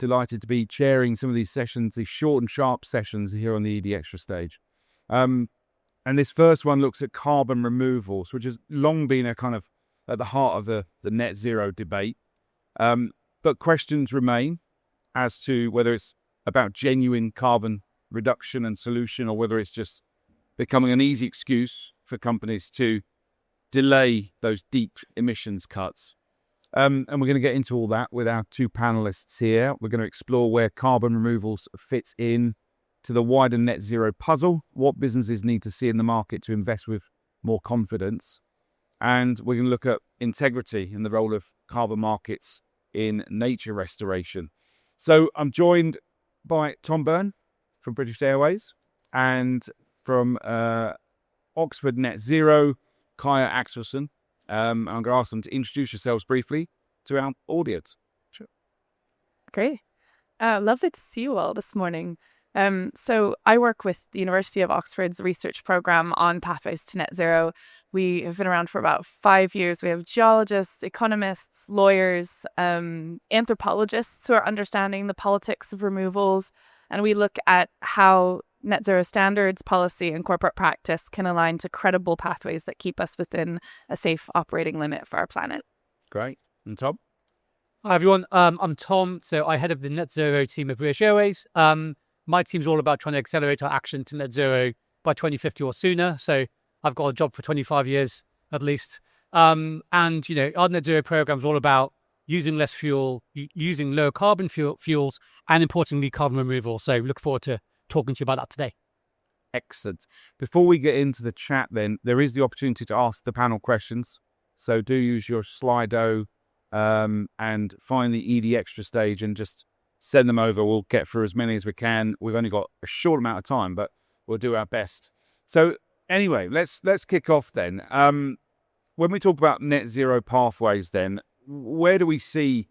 delighted to be chairing some of these sessions, these short and sharp sessions here on the ED Extra stage. And this first one looks at carbon removals, which has long been a kind of at the heart of the net zero debate. But questions remain as to whether it's about genuine carbon reduction and solution, or whether it's just becoming an easy excuse for companies to delay those deep emissions cuts. And we're going to get into all that with our two panelists here. We're going to explore where carbon removals fits in to the wider net zero puzzle, what businesses need to see in the market to invest with more confidence. And we're going to look at integrity and the role of carbon markets in nature restoration. So I'm joined by Tom Byrne from British Airways, and from Oxford Net Zero, Kaya Axelsson. I'm going to ask them to introduce yourselves briefly to our audience. Sure. Great. Lovely to see you all this morning. So I work with the University of Oxford's research program on pathways to net zero. We have been around for about 5 years. We have geologists, economists, lawyers, anthropologists who are understanding the politics of removals. And we look at how net zero standards, policy, and corporate practice can align to credible pathways that keep us within a safe operating limit for our planet. Great. And Tom? Hi, everyone. I'm Tom. So I head up the net zero team of British Airways. My team's all about trying to accelerate our action to net zero by 2050 or sooner. So I've got a job for 25 years at least. And, our net zero program is all about using less fuel, using low carbon fuels, and importantly, carbon removal. So look forward to talking to you about that today. Excellent. Before we get into the chat then, there is the opportunity to ask the panel questions. So do use your Slido and find the ED Extra stage and just send them over. We'll get through as many as we can. We've only got a short amount of time, but we'll do our best. So anyway, let's kick off then. When we talk about net zero pathways then, where do we see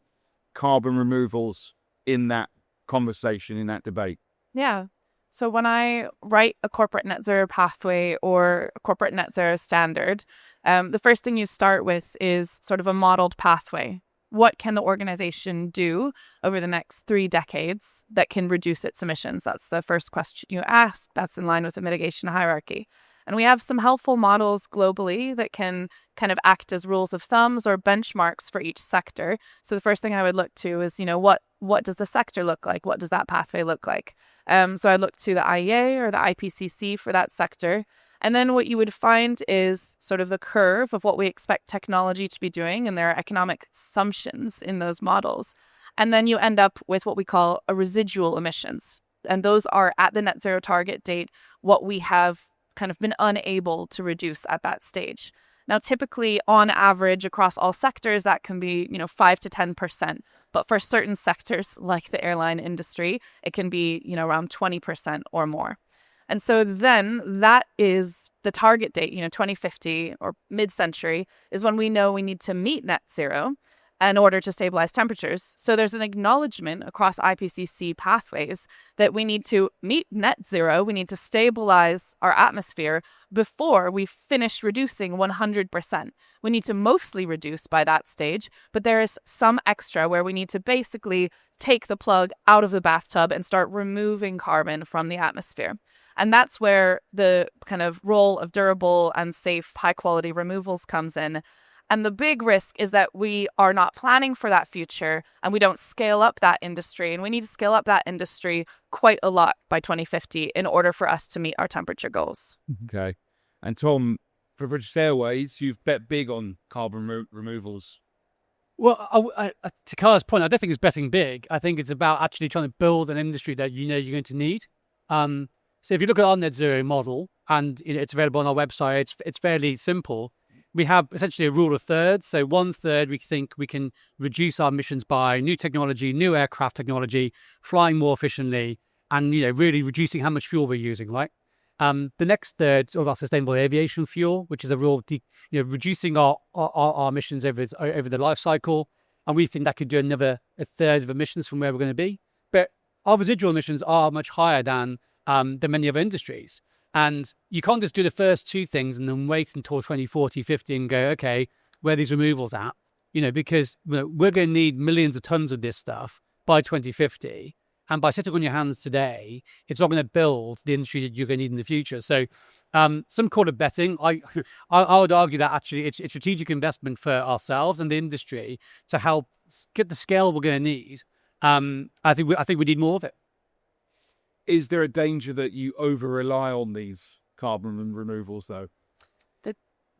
carbon removals in that conversation, in that debate? Yeah. So when I write a corporate net zero pathway or a corporate net zero standard, the first thing you start with is sort of a modeled pathway. What can the organization do over the next 3 decades that can reduce its emissions? That's the first question you ask. That's in line with the mitigation hierarchy. And we have some helpful models globally that can kind of act as rules of thumbs or benchmarks for each sector. So the first thing I would look to is, what does the sector look like? What does that pathway look like? So I look to the IEA or the IPCC for that sector. And then what you would find is sort of the curve of what we expect technology to be doing and their economic assumptions in those models. And then you end up with what we call a residual emissions. And those are at the net zero target date, what we have kind of been unable to reduce at that stage. Now, typically, on average, across all sectors, that can be, 5 to 10%. But for certain sectors, like the airline industry, it can be, around 20% or more. And so then that is the target date, 2050 or mid-century is when we know we need to meet net zero in order to stabilize temperatures. So there's an acknowledgement across IPCC pathways that we need to meet net zero. We need to stabilize our atmosphere before we finish reducing 100%. We need to mostly reduce by that stage, but there is some extra where we need to basically take the plug out of the bathtub and start removing carbon from the atmosphere. And that's where the kind of role of durable and safe, high-quality removals comes in. And the big risk is that we are not planning for that future and we don't scale up that industry. And we need to scale up that industry quite a lot by 2050 in order for us to meet our temperature goals. Okay. And Tom, for British Airways, you've bet big on carbon removals. Well, to Kaya's point, I don't think it's betting big. I think it's about actually trying to build an industry that you're going to need. So if you look at our net zero model, and it's available on our website, it's fairly simple. We have essentially a rule of thirds. So 1/3, we think we can reduce our emissions by new technology, new aircraft technology, flying more efficiently, and really reducing how much fuel we're using, right? The next third is all about sustainable aviation fuel, which is a real, reducing our emissions over the life cycle. And we think that could do another 1/3 of emissions from where we're going to be. But our residual emissions are much higher than many other industries. And you can't just do the first 2 things and then wait until 2040, 50 and go, okay, where are these removals at? Because we're going to need millions of tons of this stuff by 2050. And by sitting on your hands today, it's not going to build the industry that you're going to need in the future. So some call it betting. I would argue that actually it's strategic investment for ourselves and the industry to help get the scale we're going to need. I think we need more of it. Is there a danger that you over-rely on these carbon removals, though?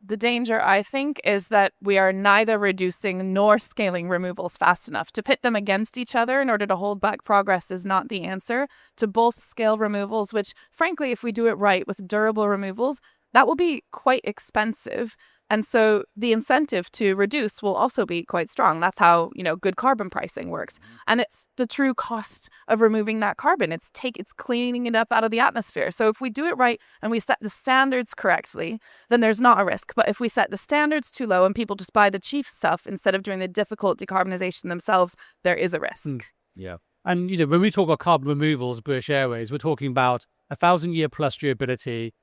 The danger, I think, is that we are neither reducing nor scaling removals fast enough. To pit them against each other in order to hold back progress is not the answer. To both scale removals, which, frankly, if we do it right with durable removals, that will be quite expensive. And so the incentive to reduce will also be quite strong. That's how, good carbon pricing works. And it's the true cost of removing that carbon. It's cleaning it up out of the atmosphere. So if we do it right and we set the standards correctly, then there's not a risk. But if we set the standards too low and people just buy the cheap stuff instead of doing the difficult decarbonization themselves, there is a risk. Yeah. And, when we talk about carbon removals, British Airways, we're talking about 1,000-year plus durability,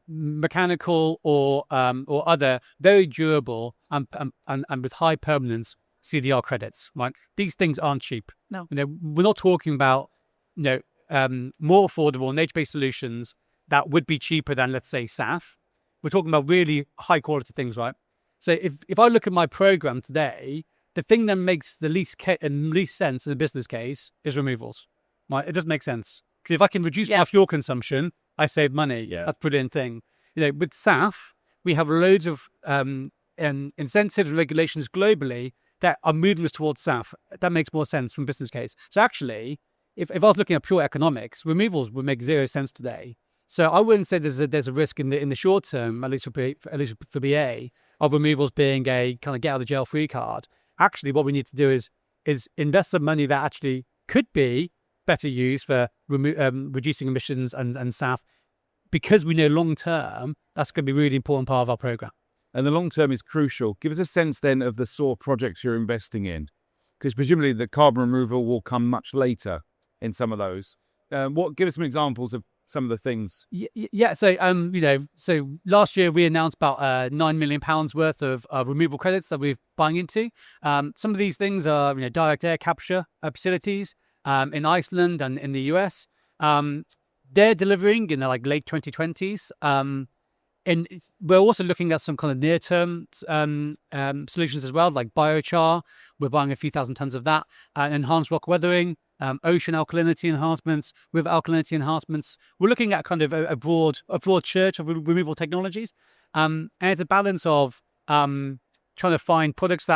mechanical or other very durable and with high permanence CDR credits, right? These things aren't cheap. No. We're not talking about, more affordable nature-based solutions that would be cheaper than, let's say, SAF. We're talking about really high quality things, right? So if I look at my program today, the thing that makes the least sense in the business case is removals, right? It doesn't make sense. Because if I can reduce my fuel consumption, I save money. Yeah. That's a brilliant thing. With SAF, we have loads of incentives and regulations globally that are moving us towards SAF. That makes more sense from business case. So actually, if I was looking at pure economics, removals would make zero sense today. So I wouldn't say there's a risk in the short term, at least for BA, of removals being a kind of get out of jail free card. Actually, what we need to do is invest some money that actually could be better used for reducing emissions and SAF, because we know long term that's going to be a really important part of our program. And the long term is crucial. Give us a sense then of the sort of projects you're investing in, because presumably the carbon removal will come much later in some of those. Give us some examples of some of the things. Yeah. So so last year we announced about £9 million worth of removal credits that we're buying into. Some of these things are direct air capture facilities in Iceland and in the US. They're delivering in like late 2020s. And we're also looking at some kind of near-term solutions as well, like biochar. We're buying a few thousand tons of that. Enhanced rock weathering, ocean alkalinity enhancements, with alkalinity enhancements. We're looking at kind of a broad church of removal technologies. And it's a balance of trying to find products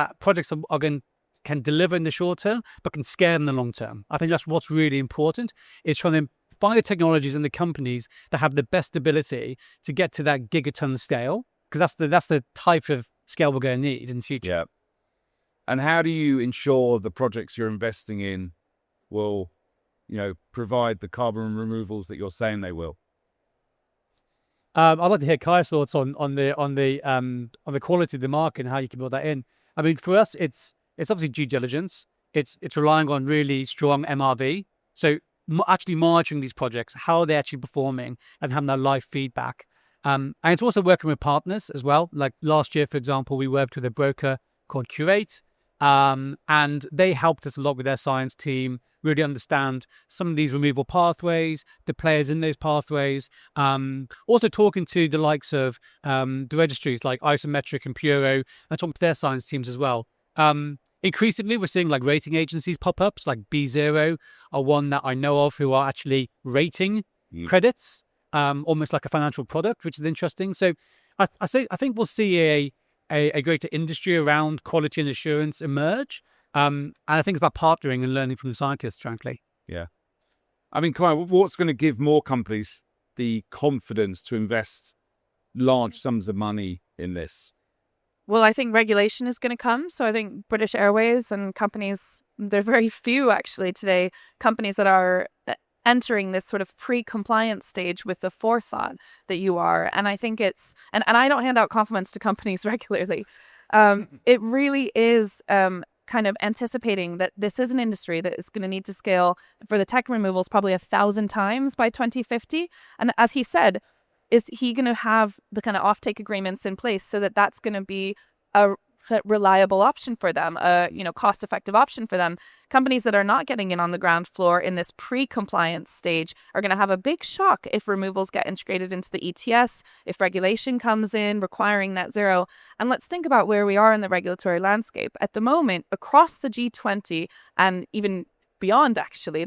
can deliver in the short term, but can scale in the long term. I think that's what's really important, is trying to find the technologies and the companies that have the best ability to get to that gigaton scale, because that's the type of scale we're going to need in the future. Yeah. And how do you ensure the projects you're investing in will, provide the carbon removals that you're saying they will? I'd like to hear Kaya's thoughts on the quality of the market and how you can build that in. I mean, for us, it's obviously due diligence. It's relying on really strong MRV. So actually monitoring these projects, how are they actually performing, and having that live feedback. And it's also working with partners as well. Like last year, for example, we worked with a broker called Curate, and they helped us a lot with their science team, really understand some of these removal pathways, the players in those pathways. Also talking to the likes of the registries like Isometric and Puro, and talking to their science teams as well. Increasingly, we're seeing like rating agencies pop up, like B0 are one that I know of, who are actually rating credits, almost like a financial product, which is interesting. So I think we'll see a greater industry around quality and assurance emerge. And I think it's about partnering and learning from the scientists, frankly. Yeah. I mean, Kaya, what's going to give more companies the confidence to invest large sums of money in this? Well, I think regulation is going to come. So I think British Airways and companies, there are very few actually today, companies that are entering this sort of pre-compliance stage with the forethought that you are. And I think it's, and I don't hand out compliments to companies regularly. It really is kind of anticipating that this is an industry that is going to need to scale for the tech removals probably 1,000 times by 2050. And as he said, is he going to have the kind of offtake agreements in place so that that's going to be a reliable option for them, a cost-effective option for them. Companies that are not getting in on the ground floor in this pre-compliance stage are going to have a big shock if removals get integrated into the ETS, if regulation comes in requiring net zero. And let's think about where we are in the regulatory landscape. At the moment, across the G20 and even beyond, actually,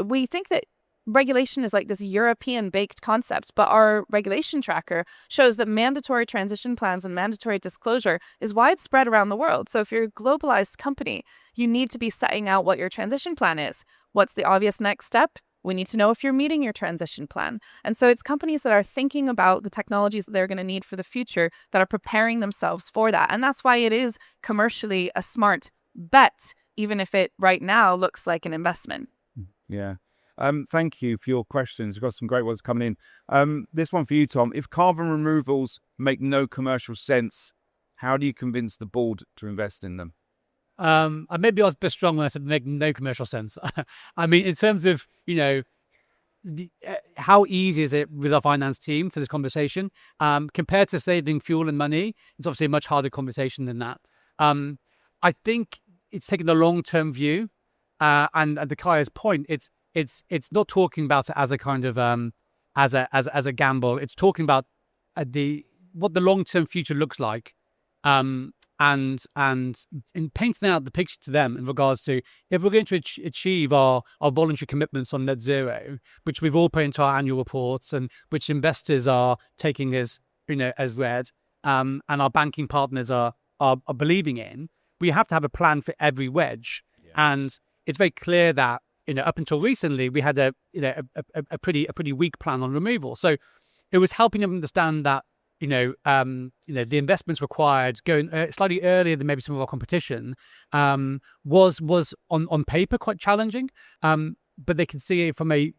we think that regulation is like this European baked concept, but our regulation tracker shows that mandatory transition plans and mandatory disclosure is widespread around the world. So if you're a globalized company, you need to be setting out what your transition plan is. What's the obvious next step? We need to know if you're meeting your transition plan. And so it's companies that are thinking about the technologies that they're going to need for the future that are preparing themselves for that. And that's why it is commercially a smart bet, even if it right now looks like an investment. Yeah. Thank you for your questions. We've got some great ones coming in. This one for you, Tom. If carbon removals make no commercial sense, how do you convince the board to invest in them? Maybe I was a bit strong when I said make no commercial sense. I mean, in terms of, how easy is it with our finance team for this conversation? Compared to saving fuel and money, it's obviously a much harder conversation than that. I think it's taking the long-term view. And to Kaya's point, it's not talking about it as a kind of as a gamble. It's talking about what the long-term future looks like, and in painting out the picture to them in regards to if we're going to achieve our voluntary commitments on net zero, which we've all put into our annual reports and which investors are taking as as read, and our banking partners are believing in. We have to have a plan for every wedge, and it's very clear that. Up until recently, we had a pretty weak plan on removal. So it was helping them understand that the investments required going slightly earlier than maybe some of our competition was on paper quite challenging. But they can see it from a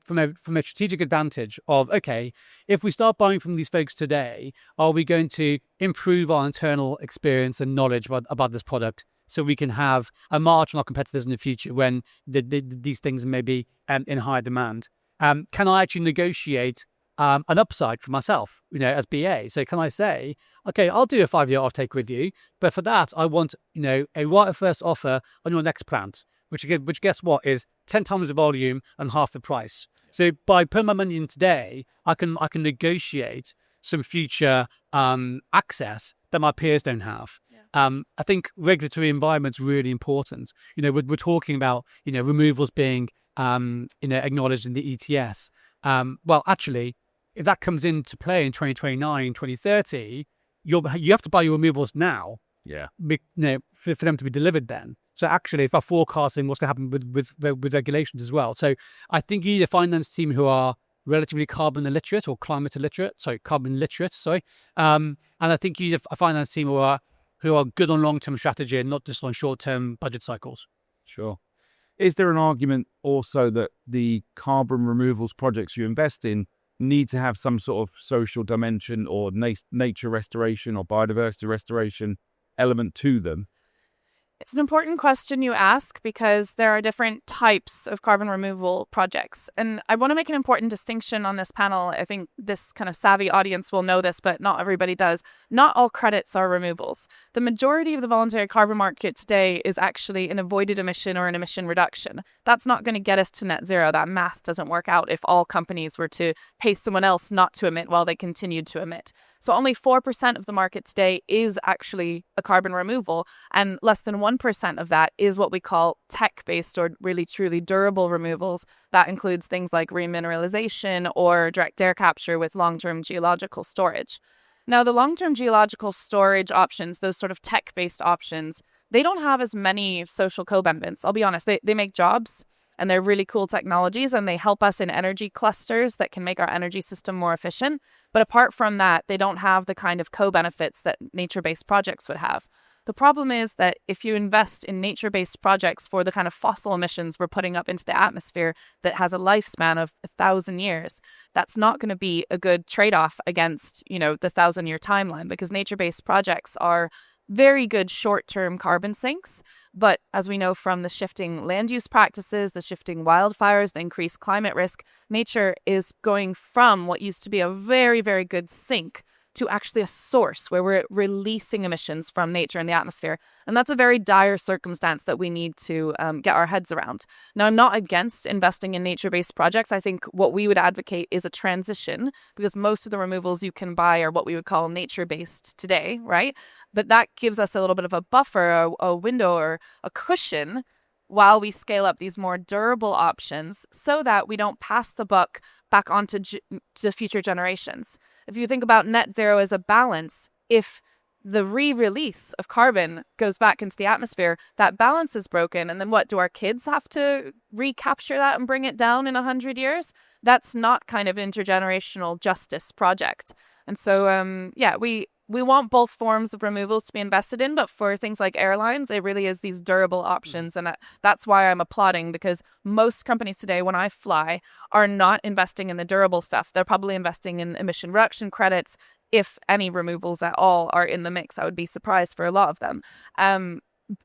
strategic advantage of, okay, if we start buying from these folks today, are we going to improve our internal experience and knowledge about this product? So we can have a march on our competitors in the future when these things may be in higher demand. Can I actually negotiate an upside for myself, as BA? So can I say, okay, I'll do a 5-year offtake with you, but for that I want, a right of first offer on your next plant, which guess what is 10 times the volume and half the price. So by putting my money in today, I can negotiate some future access that my peers don't have. I think regulatory environment's really important. We're talking about removals being acknowledged in the ETS. Well, actually, if that comes into play in 2029, 2030, you have to buy your removals now. Yeah. For them to be delivered then. So actually, if I'm forecasting what's going to happen with regulations as well. So I think you need a finance team who are relatively carbon literate. And I think you need a finance team who are good on long-term strategy and not just on short-term budget cycles. Sure. Is there an argument also that the carbon removals projects you invest in need to have some sort of social dimension or nature restoration or biodiversity restoration element to them? It's an important question you ask because there are different types of carbon removal projects. And I want to make an important distinction on this panel. I think this kind of savvy audience will know this, but not everybody does. Not all credits are removals. The majority of the voluntary carbon market today is actually an avoided emission or an emission reduction. That's not going to get us to net zero. That math doesn't work out if all companies were to pay someone else not to emit while they continued to emit. So only 4% of the market today is actually a carbon removal, and less than 1% of that is what we call tech-based or really truly durable removals. That includes things like remineralization or direct air capture with long-term geological storage. Now, the long-term geological storage options, those sort of tech-based options, they don't have as many social co-benefits. I'll be honest, they make jobs. And they're really cool technologies, and they help us in energy clusters that can make our energy system more efficient. But apart from that, they don't have the kind of co-benefits that nature-based projects would have. The problem is that if you invest in nature-based projects for the kind of fossil emissions we're putting up into the atmosphere that has a lifespan of 1,000 years, that's not going to be a good trade-off against, the 1,000-year timeline, because nature-based projects are very good short-term carbon sinks. But as we know from the shifting land use practices, the shifting wildfires, the increased climate risk, nature is going from what used to be a very, very good sink to actually a source where we're releasing emissions from nature and the atmosphere. And that's a very dire circumstance that we need to get our heads around. Now, I'm not against investing in nature-based projects. I think what we would advocate is a transition, because most of the removals you can buy are what we would call nature-based today, right? But that gives us a little bit of a buffer, a window or a cushion while we scale up these more durable options so that we don't pass the buck back onto to future generations. If you think about net zero as a balance, if the re-release of carbon goes back into the atmosphere, that balance is broken. And then what, do our kids have to recapture that and bring it down in 100 years? That's not kind of intergenerational justice project. And so, we want both forms of removals to be invested in, but for things like airlines, it really is these durable options. And that's why I'm applauding, because most companies today, when I fly, are not investing in the durable stuff. They're probably investing in emission reduction credits. If any removals at all are in the mix, I would be surprised for a lot of them.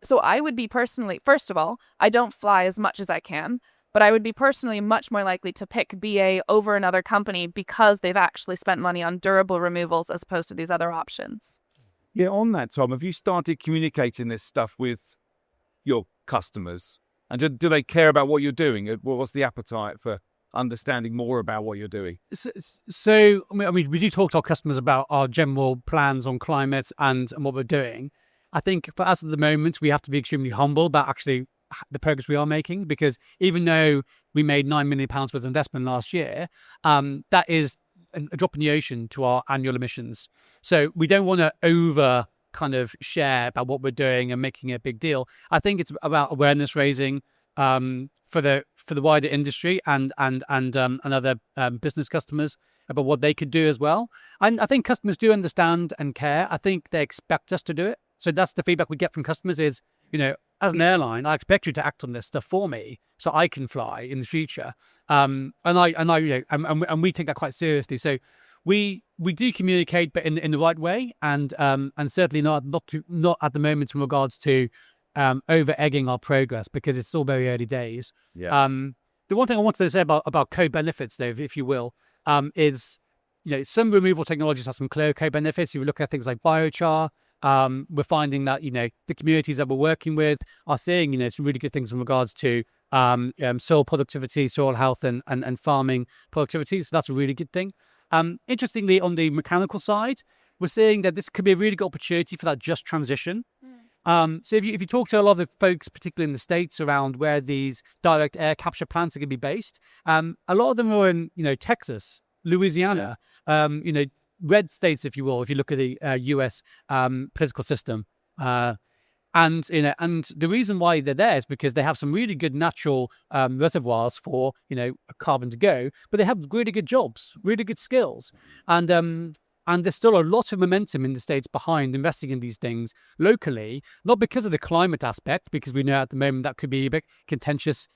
So I would be personally, first of all, I don't fly as much as I can, but I would be personally much more likely to pick BA over another company because they've actually spent money on durable removals as opposed to these other options. Yeah, on that, Tom, have you started communicating this stuff with your customers? And do they care about what you're doing? What's the appetite for understanding more about what you're doing? So I mean, we do talk to our customers about our general plans on climate and what we're doing. I think for us at the moment, we have to be extremely humble about actually the progress we are making, because even though we made £9 million worth of investment last year, that is a drop in the ocean to our annual emissions. So we don't want to over kind of share about what we're doing and making it a big deal. I think it's about awareness raising for the wider industry and other business customers about what they could do as well. And I think customers do understand and care. I think they expect us to do it. So that's the feedback we get from customers is, as an airline, I expect you to act on this stuff for me so I can fly in the future. And we take that quite seriously. So we do communicate, but in the right way, and certainly not at the moment in regards to over egging our progress, because it's still very early days. Yeah. The one thing I wanted to say about co-benefits, though, if you will, is some removal technologies have some clear co-benefits. If you look at things like biochar, we're finding that the communities that we're working with are seeing some really good things in regards to soil productivity, soil health, and farming productivity. So that's a really good thing. Interestingly, on the mechanical side, we're seeing that this could be a really good opportunity for that just transition. So if you talk to a lot of the folks, particularly in the States, around where these direct air capture plants are going to be based, a lot of them are in Texas, Louisiana, red states, if you will, if you look at the US political system. And the reason why they're there is because they have some really good natural reservoirs for carbon to go, but they have really good jobs, really good skills, and there's still a lot of momentum in the States behind investing in these things locally, not because of the climate aspect, because we know at the moment that could be a bit contentious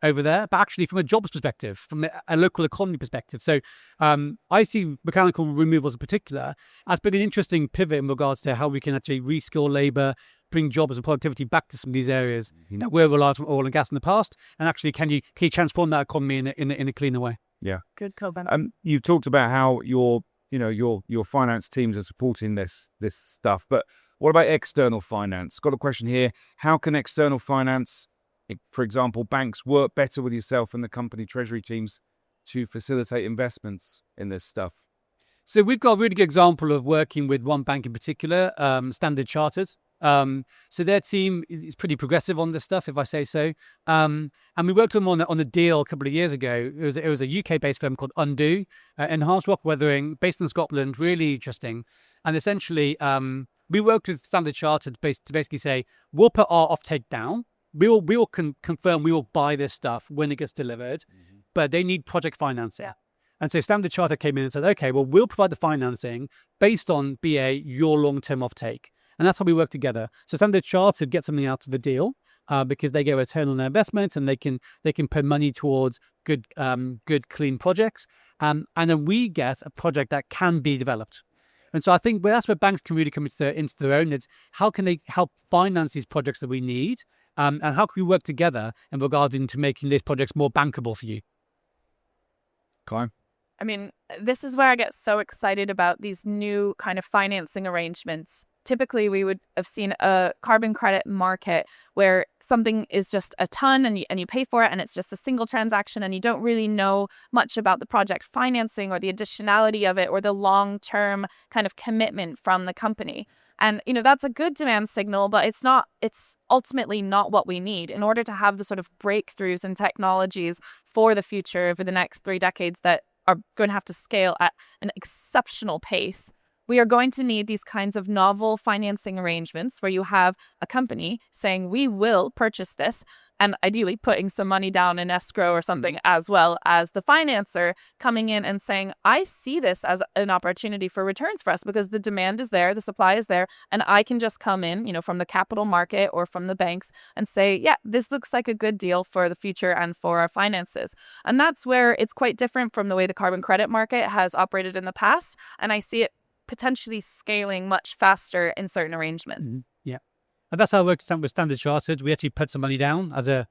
over there, but actually from a jobs perspective, from a local economy perspective. So I see mechanical removals in particular as being an interesting pivot in regards to how we can actually reskill labour, bring jobs and productivity back to some of these areas that were reliant on oil and gas in the past, and actually can you transform that economy in a cleaner way? Yeah. Good co-benefit. You've talked about how your finance teams are supporting this stuff, but what about external finance? Got a question here. How can external finance, for example, banks, work better with yourself and the company treasury teams to facilitate investments in this stuff? So we've got a really good example of working with one bank in particular, Standard Chartered. So their team is pretty progressive on this stuff, if I say so. And we worked with them on a deal a couple of years ago. It was a UK-based firm called Undo, enhanced rock weathering, based in Scotland, really interesting. And essentially, we worked with Standard Chartered to basically say, we'll put our offtake down. We will confirm we will buy this stuff when it gets delivered, but they need project financing. And so Standard Chartered came in and said, okay, well, we'll provide the financing based on BA, your long-term offtake. And that's how we work together. So Standard Chartered get something out of the deal because they get a return on their investment, and they can put money towards good clean projects. And then we get a project that can be developed. And so I think that's where banks can really come into their own. It's how can they help finance these projects that we need, and how can we work together in regard to making these projects more bankable for you? Kaya? I mean, this is where I get so excited about these new kind of financing arrangements. Typically, we would have seen a carbon credit market where something is just a ton and you pay for it and it's just a single transaction and you don't really know much about the project financing or the additionality of it or the long-term kind of commitment from the company. And, that's a good demand signal, but it's ultimately not what we need in order to have the sort of breakthroughs in technologies for the future over the next 3 decades that are going to have to scale at an exceptional pace. We are going to need these kinds of novel financing arrangements where you have a company saying, we will purchase this, and ideally putting some money down in escrow or something, as well as the financer coming in and saying, I see this as an opportunity for returns for us because the demand is there, the supply is there, and I can just come in, from the capital market or from the banks and say, yeah, this looks like a good deal for the future and for our finances. And that's where it's quite different from the way the carbon credit market has operated in the past. And I see it potentially scaling much faster in certain arrangements. Mm-hmm. Yeah. And that's how it works with Standard Chartered. We actually put some money down as a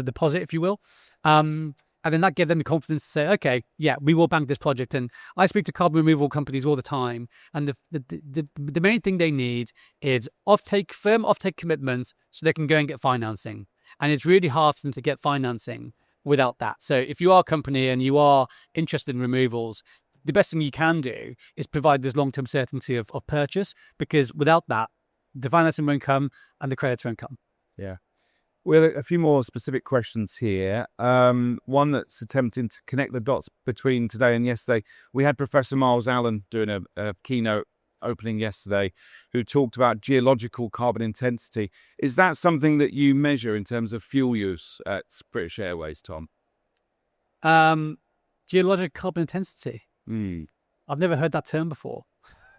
deposit, if you will. And then that gave them the confidence to say, okay, yeah, we will bank this project. And I speak to carbon removal companies all the time. And the main thing they need is firm offtake commitments so they can go and get financing. And it's really hard for them to get financing without that. So if you are a company and you are interested in removals, the best thing you can do is provide this long-term certainty of purchase, because without that, the financing won't come and the credits won't come. Yeah. Well, a few more specific questions here. One that's attempting to connect the dots between today and yesterday. We had Professor Miles Allen doing a keynote opening yesterday who talked about geological carbon intensity. Is that something that you measure in terms of fuel use at British Airways, Tom? Geological carbon intensity? I've never heard that term before.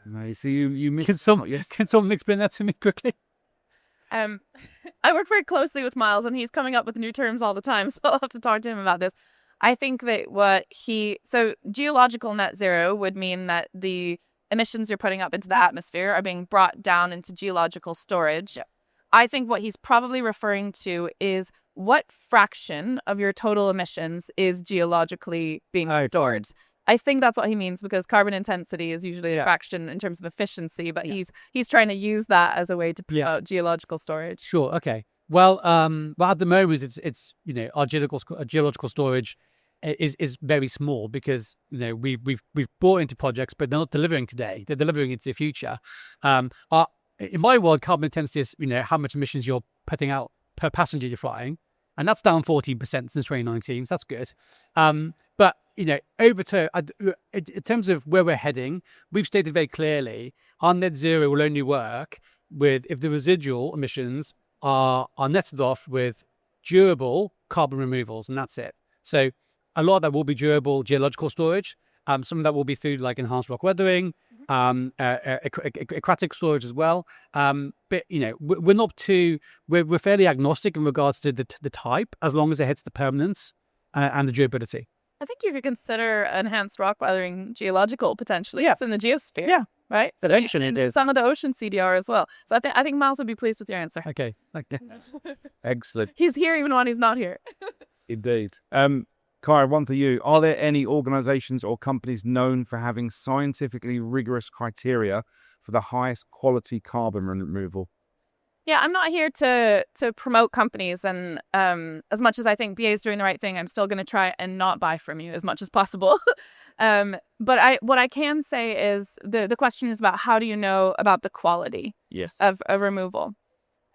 No, so you missed. Can someone explain that to me quickly? I work very closely with Miles, and he's coming up with new terms all the time, so I'll have to talk to him about this. I think that so geological net zero would mean that the emissions you're putting up into the atmosphere are being brought down into geological storage. Yeah. I think what he's probably referring to is what fraction of your total emissions is geologically being stored. I think that's what he means, because carbon intensity is usually a fraction in terms of efficiency, but he's trying to use that as a way to promote geological storage. Sure. Okay. Well, at the moment, it's our geological storage is very small because we've bought into projects, but they're not delivering today. They're delivering into the future. In my world, carbon intensity is how much emissions you're putting out per passenger you're flying, and that's down 14% since 2019. So that's good. But over to in terms of where we're heading, we've stated very clearly our net zero will only work if the residual emissions are netted off with durable carbon removals, and that's it. So a lot of that will be durable geological storage. Some of that will be through like enhanced rock weathering, aquatic storage as well. But we're fairly agnostic in regards to the type, as long as it hits the permanence and the durability. I think you could consider enhanced rock weathering geological potentially. Yeah. It's in the geosphere. Yeah. Right? But it is. Some of the ocean CDR as well. So I think Miles would be pleased with your answer. Okay. Excellent. He's here even when he's not here. Indeed. Kaya, one for you. Are there any organizations or companies known for having scientifically rigorous criteria for the highest quality carbon removal? Yeah, I'm not here to promote companies, and as much as I think BA is doing the right thing, I'm still going to try and not buy from you as much as possible. But what I can say is the question is about how do you know about the quality of a removal?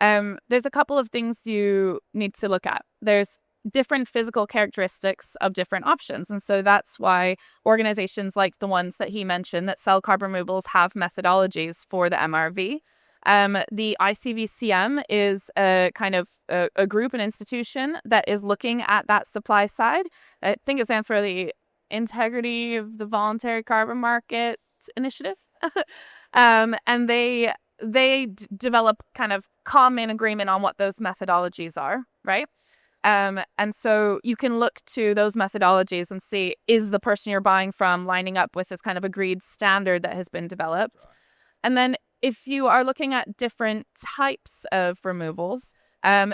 There's a couple of things you need to look at. There's different physical characteristics of different options. And so that's why organizations like the ones that he mentioned that sell carbon removals have methodologies for the MRV. The ICVCM is a kind of a group, an institution that is looking at that supply side. I think it stands for the Integrity of the Voluntary Carbon Market Initiative. And they develop kind of common agreement on what those methodologies are, right? And so you can look to those methodologies and see, is the person you're buying from lining up with this kind of agreed standard that has been developed? Right. And then if you are looking at different types of removals,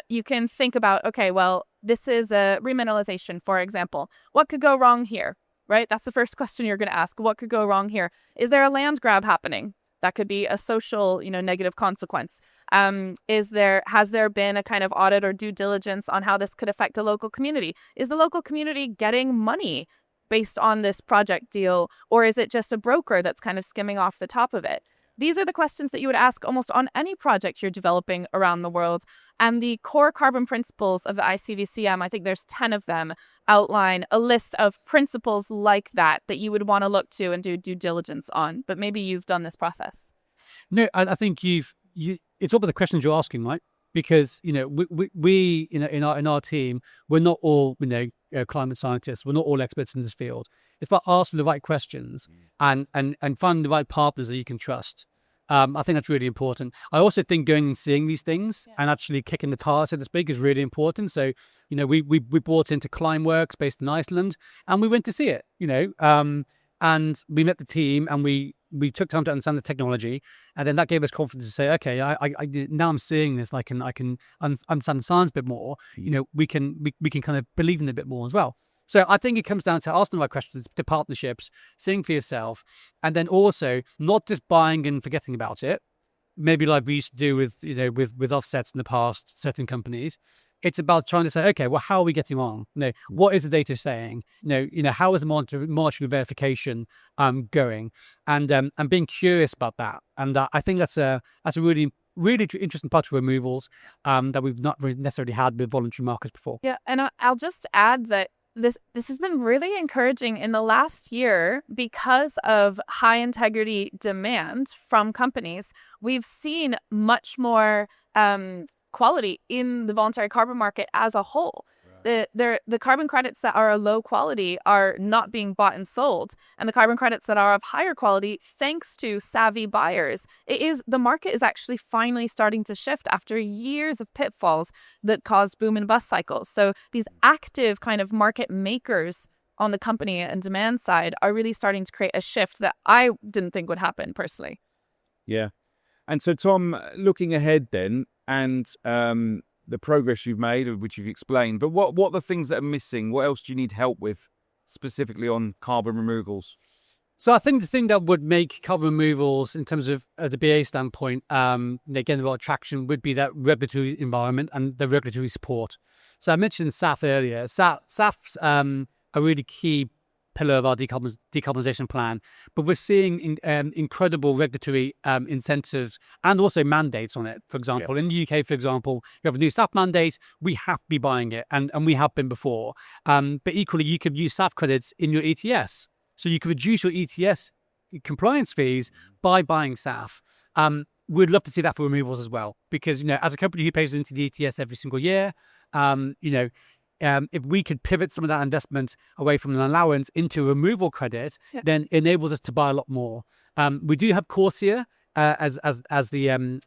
you can think about, okay, well, this is a remineralization, for example. What could go wrong here, right? That's the first question you're going to ask. What could go wrong here? Is there a land grab happening? That could be a social, negative consequence. Has there been a kind of audit or due diligence on how this could affect the local community? Is the local community getting money based on this project deal, or is it just a broker that's kind of skimming off the top of it? These are the questions that you would ask almost on any project you're developing around the world. And the core carbon principles of the ICVCM, I think there's 10 of them, outline a list of principles like that you would want to look to and do due diligence on. But maybe you've done this process. No, I think it's all about the questions you're asking, right? Because we in our team, we're not all climate scientists. We're not all experts in this field. It's about asking the right questions and finding the right partners that you can trust. I think that's really important. I also think going and seeing these things and actually kicking the tires, so to speak, is really important. So, we brought into Climeworks based in Iceland, and we went to see it, and we met the team, and we took time to understand the technology, and then that gave us confidence to say, okay, I now I'm seeing this, I can understand the science a bit more. We can kind of believe in it a bit more as well. So I think it comes down to asking the right questions, to partnerships, seeing for yourself, and then also not just buying and forgetting about it. Maybe like we used to do with offsets in the past, certain companies. It's about trying to say, okay, well, how are we getting on? What is the data saying? How is the monitoring verification going? And being curious about that. And I think that's a really interesting part of removals that we've not really necessarily had with voluntary markers before. Yeah, and I'll just add that this has been really encouraging in the last year because of high integrity demand from companies. We've seen much more quality in the voluntary carbon market as a whole. The carbon credits that are low quality are not being bought and sold, and the carbon credits that are of higher quality, thanks to savvy buyers, the market is actually finally starting to shift after years of pitfalls that caused boom and bust cycles. So these active kind of market makers on the company and demand side are really starting to create a shift that I didn't think would happen personally. Yeah. And so, Tom, looking ahead then, and the progress you've made, which you've explained, but what are the things that are missing? What else do you need help with, specifically on carbon removals? So I think the thing that would make carbon removals, in terms of the BA standpoint, getting a lot of traction, would be that regulatory environment and the regulatory support. So I mentioned SAF earlier. SAF's a really key pillar of our decarbonisation plan, but we're seeing incredible regulatory incentives and also mandates on it. For example, in the UK, for example, you have a new SAF mandate, we have to be buying it, and we have been before. But equally, you could use SAF credits in your ETS. So you could reduce your ETS compliance fees by buying SAF. We'd love to see that for removals as well, because, as a company who pays into the ETS every single year, if we could pivot some of that investment away from an allowance into a removal credit, then it enables us to buy a lot more. We do have Corsia as the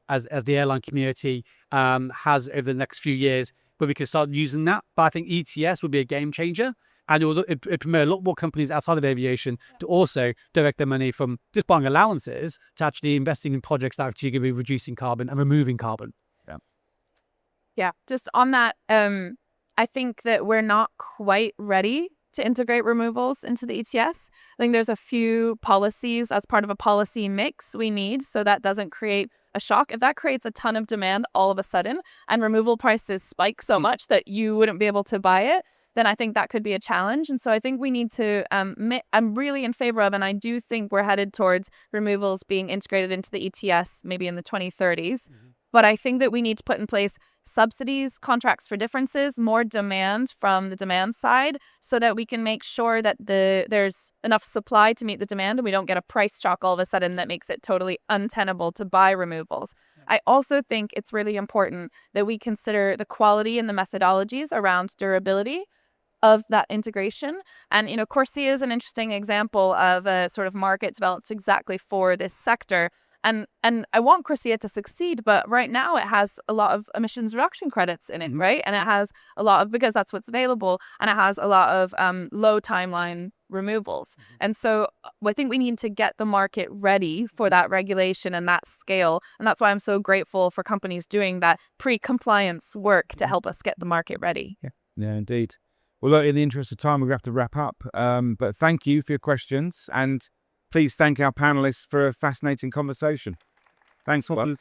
airline community has over the next few years, where we can start using that. But I think ETS would be a game changer, and it promote a lot more companies outside of aviation to also direct their money from just buying allowances to actually investing in projects that are actually going to be reducing carbon and removing carbon. Yeah, just on that. I think that we're not quite ready to integrate removals into the ETS. I think there's a few policies as part of a policy mix we need, so that doesn't create a shock. If that creates a ton of demand all of a sudden and removal prices spike so much that you wouldn't be able to buy it, then I think that could be a challenge. And so I think we need to, I'm really in favor of, and I do think we're headed towards removals being integrated into the ETS maybe in the 2030s. But I think that we need to put in place subsidies, contracts for differences, more demand from the demand side, so that we can make sure that there's enough supply to meet the demand, and we don't get a price shock all of a sudden that makes it totally untenable to buy removals. I also think it's really important that we consider the quality and the methodologies around durability of that integration. And, Corsia is an interesting example of a sort of market developed exactly for this sector. And I want Corsia to succeed, but right now it has a lot of emissions reduction credits in it, right? And it has a lot of, because that's what's available, and it has a lot of low timeline removals. And so I think we need to get the market ready for that regulation and that scale. And that's why I'm so grateful for companies doing that pre-compliance work to help us get the market ready. Yeah, indeed. Well, look, in the interest of time, we're going to have to wrap up. But thank you for your questions, and please thank our panelists for a fascinating conversation. Thanks, guys.